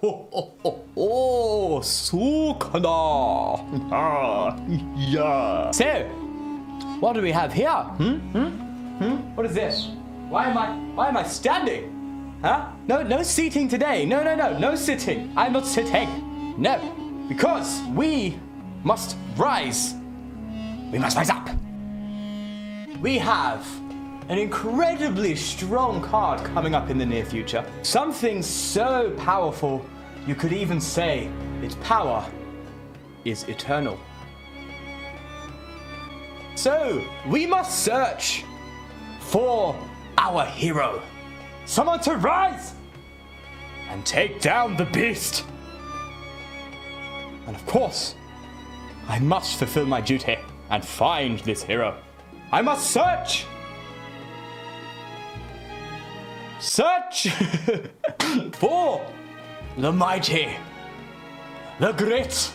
Oh, Sukana. Yeah. So, what do we have here? What is this? Why am I standing? Huh? No seating today. No sitting. I'm not sitting. No, because we must rise. We must rise up. We have an incredibly strong card coming up in the near future. Something so powerful, you could even say its power is eternal. So, we must search for our hero. Someone to rise and take down the beast. And of course, I must fulfill my duty and find this hero. I must search for the mighty, the great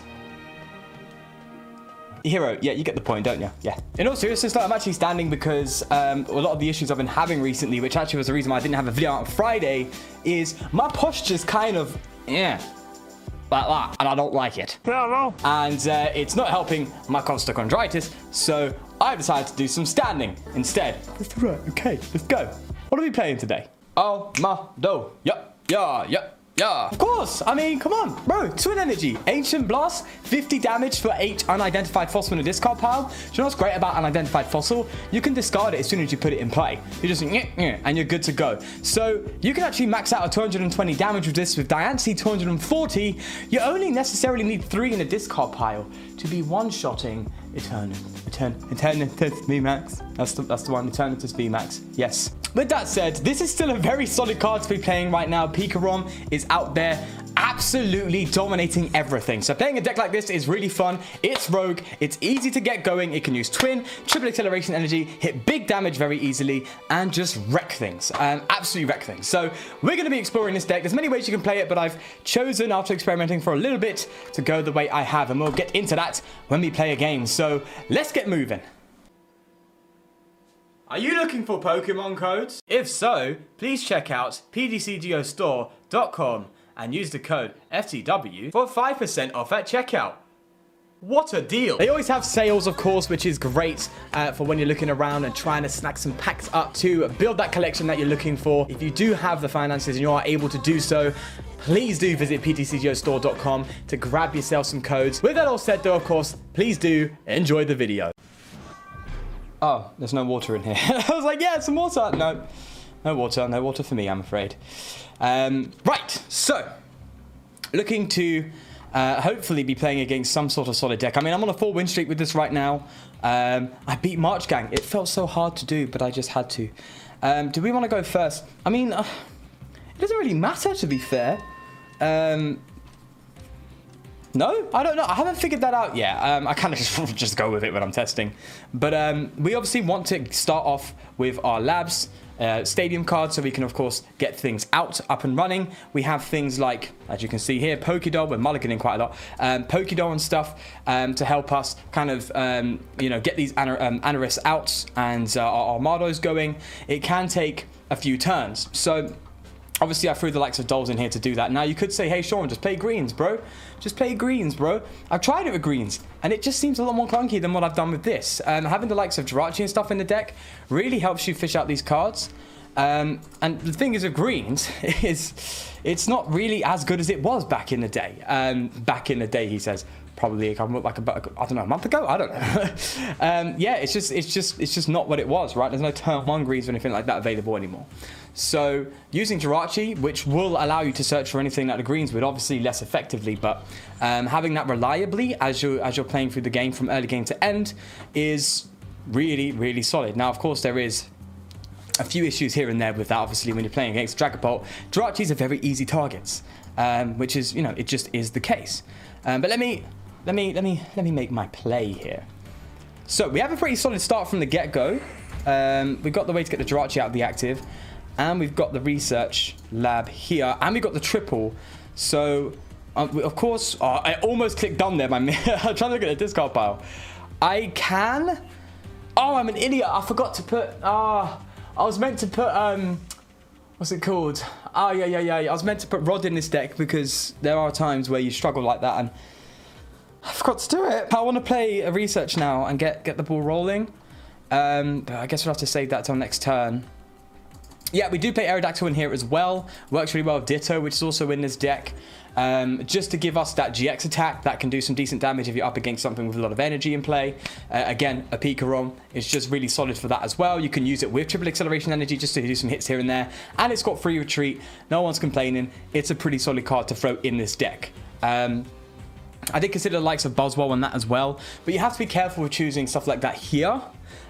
hero. Yeah, you get the point, don't you? Yeah. In all seriousness, I'm actually standing because a lot of the issues I've been having recently, which actually was the reason why I didn't have a video on Friday, is my posture's kind of, like that, and I don't like it. And it's not helping my costochondritis, so I decided to do some standing instead. That's right, okay, let's go. What are we playing today? Armaldo. Yeah. Of course. I mean, come on, bro. Twin energy. Ancient blast. 50 damage for each unidentified fossil in a discard pile. Do you know what's great about unidentified fossil? You can discard it as soon as you put it in play. You just and you're good to go. So you can actually max out a 220 damage with this with Diancie 240. You only necessarily need 3 in a discard pile to be one-shotting Eternatus VMAX. That's the one, Eternatus VMAX. Yes. With that said, this is still a very solid card to be playing right now. Pikarom is out there absolutely dominating everything. So playing a deck like this is really fun. It's rogue. It's easy to get going. It can use twin, triple acceleration energy, hit big damage very easily, and just wreck things. Absolutely wreck things. So we're going to be exploring this deck. There's many ways you can play it, but I've chosen, after experimenting for a little bit, to go the way I have. And we'll get into that when we play a game. So let's get moving. Are you looking for Pokemon codes? If so, please check out pdcgostore.com and use the code FTW for 5% off at checkout. What a deal. They always have sales, of course, which is great for when you're looking around and trying to snack some packs up to build that collection that you're looking for. If you do have the finances and you are able to do so, please do visit pdcgostore.com to grab yourself some codes. With that all said, though, of course, please do enjoy the video. Oh, there's no water in here. I was like, yeah, some water. No water for me, I'm afraid. Right, so looking to hopefully be playing against some sort of solid deck. I mean, I'm on a 4-win streak with this right now. I beat March Gang. It felt so hard to do, but I just had to. Do we want to go first? I mean, it doesn't really matter, to be fair. No, I don't know. I haven't figured that out yet. I kind of just go with it when I'm testing. But we obviously want to start off with our labs stadium card, so we can, of course, get things up and running. We have things like, as you can see here, Pokédoll. We're mulliganing quite a lot. Pokédoll and stuff to help us kind of, get these Anoriths out and our Armaldos going. It can take a few turns. So obviously, I threw the likes of dolls in here to do that. Now, you could say, hey, Sean, just play greens, bro. Just play greens, bro. I've tried it with greens, and it just seems a lot more clunky than what I've done with this. Having the likes of Jirachi and stuff in the deck really helps you fish out these cards. And the thing is with greens is it's not really as good as it was back in the day. Back in the day, he says. Probably like about, I don't know, a month ago. I don't know. Yeah, it's just not what it was, right? There's no turn 1 greens or anything like that available anymore. So using Jirachi, which will allow you to search for anything like the greens would, obviously less effectively, but having that reliably as you're playing through the game from early game to end is really, really solid. Now, of course, there is a few issues here and there with that. Obviously, when you're playing against Dragapult, Jirachis are very easy targets, which is, it just is the case. But let me make my play here. So we have a pretty solid start from the get-go. We've got the way to get the Jirachi out of the active, and we've got the research lab here, and we've got the triple. So, of course, I almost clicked done there. I'm trying to look at the discard pile. I can. Oh, I'm an idiot. I forgot to put. I was meant to put. What's it called? Oh, yeah. I was meant to put Rod in this deck because there are times where you struggle like that, and I forgot to do it. I want to play a research now and get the ball rolling. But I guess we'll have to save that till next turn. Yeah, we do play Aerodactyl in here as well. Works really well with Ditto, which is also in this deck. Just to give us that GX attack that can do some decent damage if you're up against something with a lot of energy in play. Again, a Pikarom is just really solid for that as well. You can use it with triple acceleration energy just to do some hits here and there. And it's got free retreat. No one's complaining. It's a pretty solid card to throw in this deck. I did consider the likes of Buzzwole and that as well. But you have to be careful with choosing stuff like that here.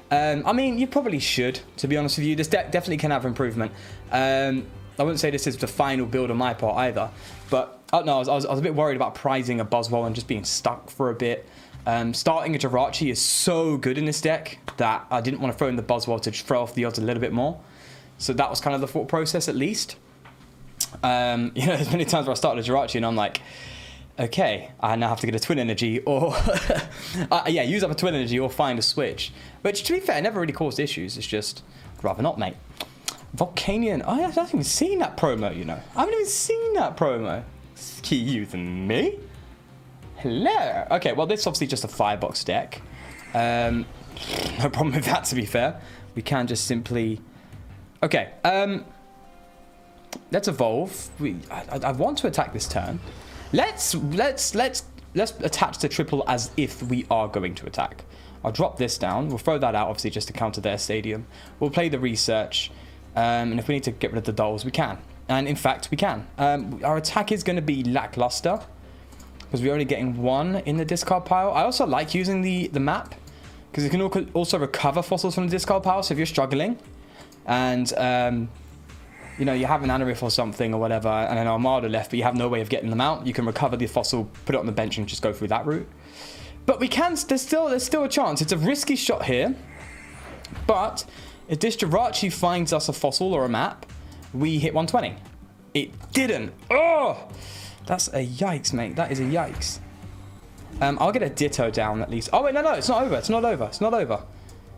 I mean, you probably should, to be honest with you. This deck definitely can have improvement. I wouldn't say this is the final build on my part either. But, oh no, I was a bit worried about prizing a Buzzwole and just being stuck for a bit. Starting a Jirachi is so good in this deck that I didn't want to throw in the Buzzwole to throw off the odds a little bit more. So that was kind of the thought process, at least. You know, there's many times where I started a Jirachi and I'm like, okay, I now have to get a Twin Energy or... yeah, use up a Twin Energy or find a switch. Which, to be fair, never really caused issues. It's just, I'd rather not, mate. Volcanion. Oh, I haven't even seen that promo, you know. I haven't even seen that promo. Cute than me. Hello. Okay, well, this is obviously just a firebox deck. No problem with that, to be fair. We can just simply... Okay, let's evolve. I want to attack this turn. Let's attach the triple as if we are going to attack. I'll drop this down. We'll throw that out, obviously, just to counter their stadium. We'll play the research. And if we need to get rid of the dolls, we can. And in fact, we can. Our attack is going to be lackluster because we're only getting one in the discard pile. I also like using the map because it can also recover fossils from the discard pile. So if you're struggling and... you know, you have an Anorith or something or whatever, and an Armaldo left, but you have no way of getting them out. You can recover the fossil, put it on the bench, and just go through that route. But we can. There's still a chance. It's a risky shot here, but if this Jirachi finds us a fossil or a map, we hit 120. It didn't. Oh, that's a yikes, mate. That is a yikes. I'll get a Ditto down at least. Oh wait, no, it's not over. It's not over. It's not over.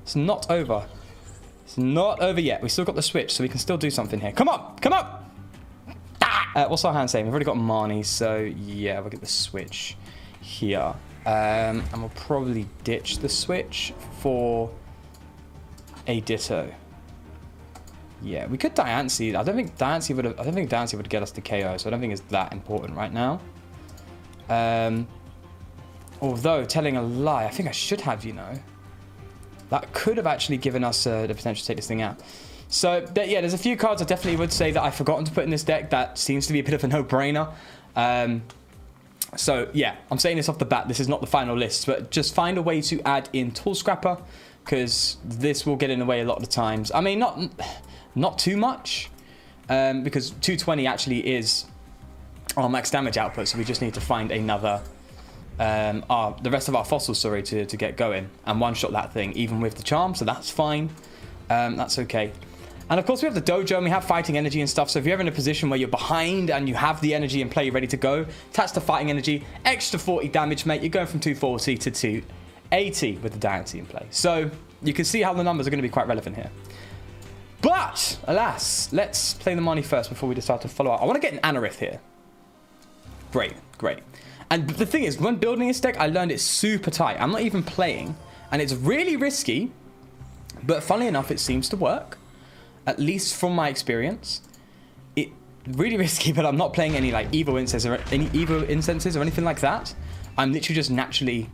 It's not over. It's not over yet. We still got the switch, so we can still do something here. Come on! Come on! What's our hand saying? We've already got Marnie, so yeah, we'll get the switch here. And we'll probably ditch the switch for a Ditto. Yeah, we could Diancie. I don't think Diancie would get us to KO, so I don't think it's that important right now. Although, telling a lie, I think I should have, you know. That could have actually given us the potential to take this thing out. So, yeah, there's a few cards I definitely would say that I've forgotten to put in this deck. That seems to be a bit of a no-brainer. So, yeah, I'm saying this off the bat. This is not the final list. But just find a way to add in Tool Scrapper, because this will get in the way a lot of the times. I mean, not too much, because 220 actually is our max damage output. So we just need to find another... the rest of our fossils, sorry, to get going and one-shot that thing, even with the charm, so that's fine. That's okay. And of course, we have the dojo and we have fighting energy and stuff, so if you're ever in a position where you're behind and you have the energy in play ready to go, attach the fighting energy, extra 40 damage, mate. You're going from 240 to 280 with the Diancie in play. So you can see how the numbers are going to be quite relevant here. But, alas, let's play the money first before we decide to follow up. I want to get an Anorith here. Great. And the thing is, when building this deck, I learned it's super tight. I'm not even playing, and it's really risky, but funnily enough, it seems to work, at least from my experience. It's really risky, but I'm not playing any like evil incenses or anything like that. I'm literally just naturally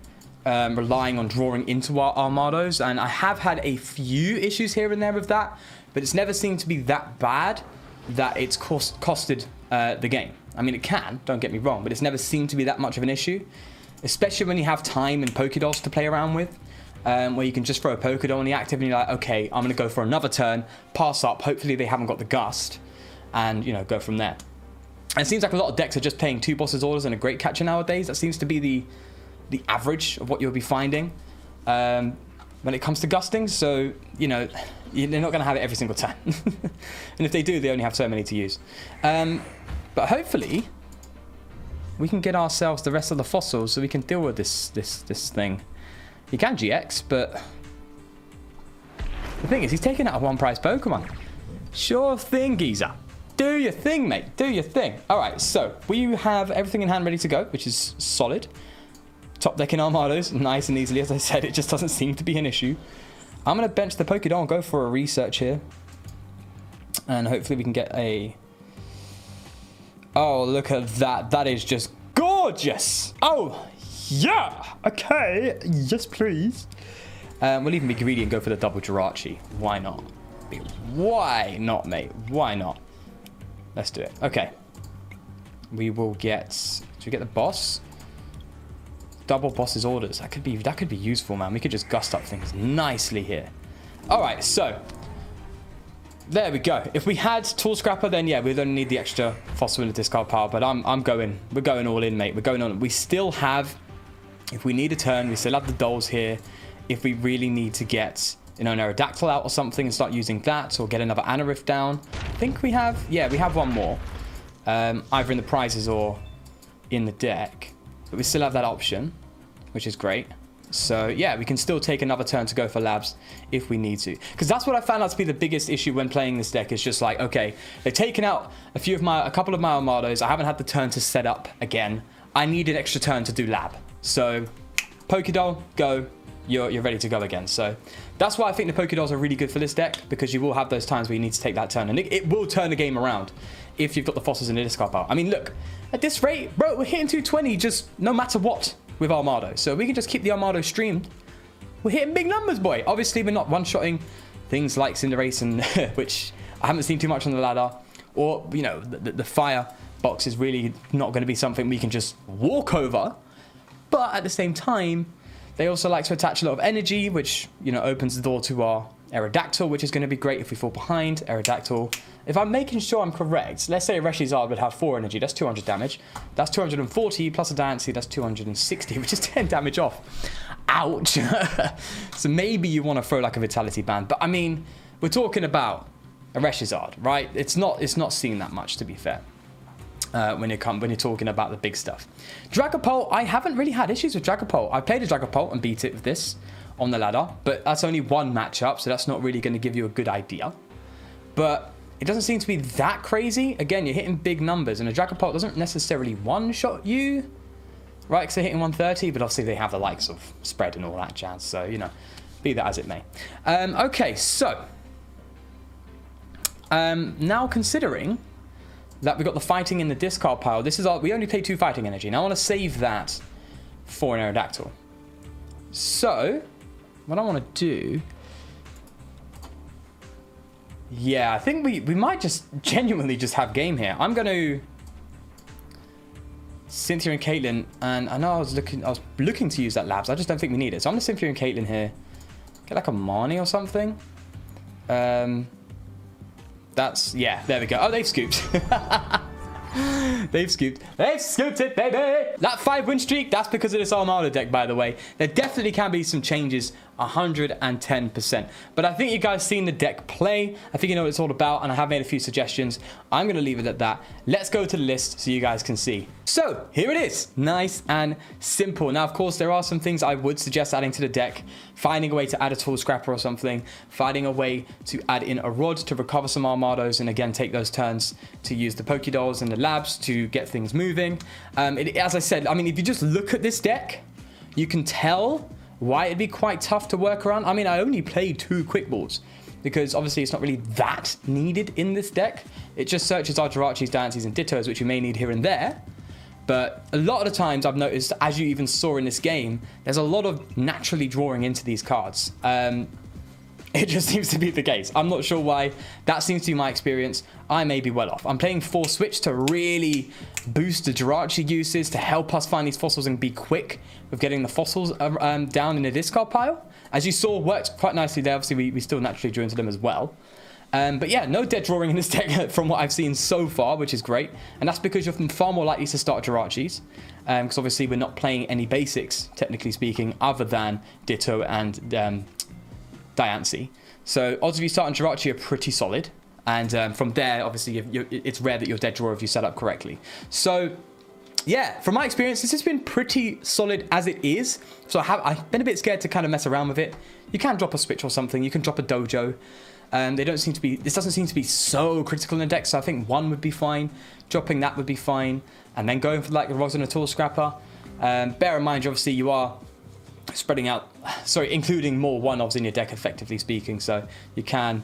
relying on drawing into our Armaldos, and I have had a few issues here and there with that, but it's never seemed to be that bad that it's costed the game. I mean, it can, don't get me wrong, but it's never seemed to be that much of an issue, especially when you have time and Pokédolls to play around with, where you can just throw a Pokédoll in the active and you're like, okay, I'm going to go for another turn, pass up, hopefully they haven't got the gust, and, you know, go from there. And it seems like a lot of decks are just playing 2 bosses orders and a great catcher nowadays. That seems to be the average of what you'll be finding when it comes to gusting, so, you know, they're not going to have it every single time. And if they do, they only have so many to use. But hopefully, we can get ourselves the rest of the fossils so we can deal with this thing. He can GX, but the thing is, he's taking out a 1-prize Pokemon. Sure thing, geezer. Do your thing, mate. Do your thing. All right, so we have everything in hand ready to go, which is solid. Top decking Armados, nice and easily. As I said, it just doesn't seem to be an issue. I'm going to bench the Pokédol and go for a research here. And hopefully we can get a... Oh, look at that. That is just gorgeous. Oh, yeah. Okay. Yes, please. We'll even be greedy and go for the double Jirachi. Why not? Why not, mate? Why not? Let's do it. Okay. We will get... Should we get the boss? Double boss's orders. That could be useful, man. We could just gust up things nicely here. All right, so... There we go. If we had Tool Scrapper, then yeah, we'd only need the extra fossil in the discard pile. But we're going all in, mate. We're going on. We still have, if we need a turn, we still have the dolls here. If we really need to get, you know, an Aerodactyl out or something and start using that, or get another Anorith down. I think we have, yeah, we have one more. Either in the prizes or in the deck. But we still have that option, which is great. So, yeah, we can still take another turn to go for labs if we need to. Because that's what I found out to be the biggest issue when playing this deck. Is just like, okay, they've taken out a couple of my Armados. I haven't had the turn to set up again. I need an extra turn to do lab. So, Pokédol, go. You're ready to go again. So, that's why I think the Pokédols are really good for this deck. Because you will have those times where you need to take that turn. And it will turn the game around if you've got the fossils in the discard pile. I mean, look, at this rate, bro, we're hitting 220 just no matter what. With Armaldo. So we can just keep the Armaldo streamed. We're hitting big numbers, boy. Obviously, we're not one-shotting things like Cinderace, and which I haven't seen too much on the ladder. Or, you know, the fire box is really not going to be something we can just walk over. But at the same time, they also like to attach a lot of energy, which, you know, opens the door to our Aerodactyl, which is going to be great if we fall behind. Aerodactyl. If I'm making sure I'm correct, let's say a Reshizard would have 4 energy. That's 200 damage. That's 240 plus a Diancie. That's 260, which is 10 damage off. Ouch. So maybe you want to throw like a Vitality Band. But I mean, we're talking about a Reshizard, right? It's not seeing that much, to be fair. When you're talking about the big stuff. Dragapult, I haven't really had issues with Dragapult. I played a Dragapult and beat it with this on the ladder. But that's only one matchup, so that's not really going to give you a good idea. But... it doesn't seem to be that crazy. Again, you're hitting big numbers, and a Dragapult doesn't necessarily one-shot you, right? Because they're hitting 130, but obviously they have the likes of spread and all that jazz. So, you know, be that as it may. Okay, so now considering that we've got the fighting in the discard pile, we only play 2 fighting energy. Now I want to save that for an Aerodactyl. So what I want to do... yeah, I think we might just genuinely just have game here. I'm going to... Cynthia and Caitlin, and I know I was looking to use that labs. I just don't think we need it. So I'm going to Cynthia and Caitlin here. Get like a Marnie or something. That's... yeah, there we go. Oh, they've scooped. They've scooped it, baby. That 5-win streak, that's because of this Armaldo deck, by the way. There definitely can be some changes, 110%. But I think you guys seen the deck play. I think you know what it's all about, and I have made a few suggestions. I'm going to leave it at that. Let's go to the list so you guys can see. So, here it is. Nice and simple. Now, of course, there are some things I would suggest adding to the deck. Finding a way to add a Tool Scrapper or something. Finding a way to add in a Rod to recover some Armados, and again, take those turns to use the Pokédolls and the labs to get things moving. As I said, I mean, if you just look at this deck, you can tell why it'd be quite tough to work around. I mean, I only played 2 Quick Balls because obviously it's not really that needed in this deck. It just searches our Jirachis, Diancies, and Dittos, which you may need here and there. But a lot of the times I've noticed, as you even saw in this game, there's a lot of naturally drawing into these cards. It just seems to be the case. I'm not sure why. That seems to be my experience. I may be well off. I'm playing Force Switch to really boost the Jirachi uses to help us find these fossils and be quick with getting the fossils down in the discard pile. As you saw, worked quite nicely there. Obviously, we still naturally drew into them as well. But yeah, no dead drawing in this deck from what I've seen so far, which is great. And that's because you're far more likely to start Jirachis. Because obviously we're not playing any basics, technically speaking, other than Ditto and Diancie. So odds of you starting Jirachi are pretty solid. And from there, obviously, it's rare that you're dead drawer if you set up correctly. So yeah, from my experience, this has been pretty solid as it is. So I've been a bit scared to kind of mess around with it. You can drop a switch or something. You can drop a dojo. They don't seem to be, this doesn't seem to be so critical in the deck, so I think 1 would be fine. Dropping that would be fine. And then going for like the Rosin Tool Scrapper. Bear in mind, obviously, you are spreading out, including more 1-offs in your deck, effectively speaking, so you can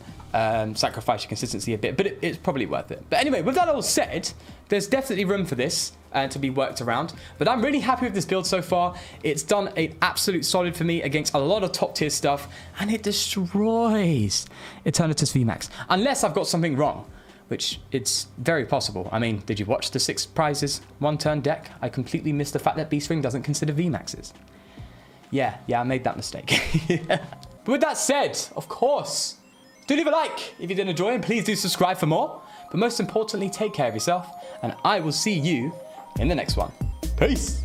sacrifice your consistency a bit, but it's probably worth it. But anyway, with that all said, there's definitely room for this to be worked around, but I'm really happy with this build so far. It's done an absolute solid for me against a lot of top tier stuff, and it destroys Eternatus VMAX, unless I've got something wrong, which it's very possible. I mean, did you watch the 6 prizes 1-turn deck? I completely missed the fact that Beast Ring doesn't consider VMAXs. Yeah, I made that mistake. But with that said, of course, do leave a like if you did enjoy, and please do subscribe for more. But most importantly, take care of yourself, and I will see you in the next one. Peace.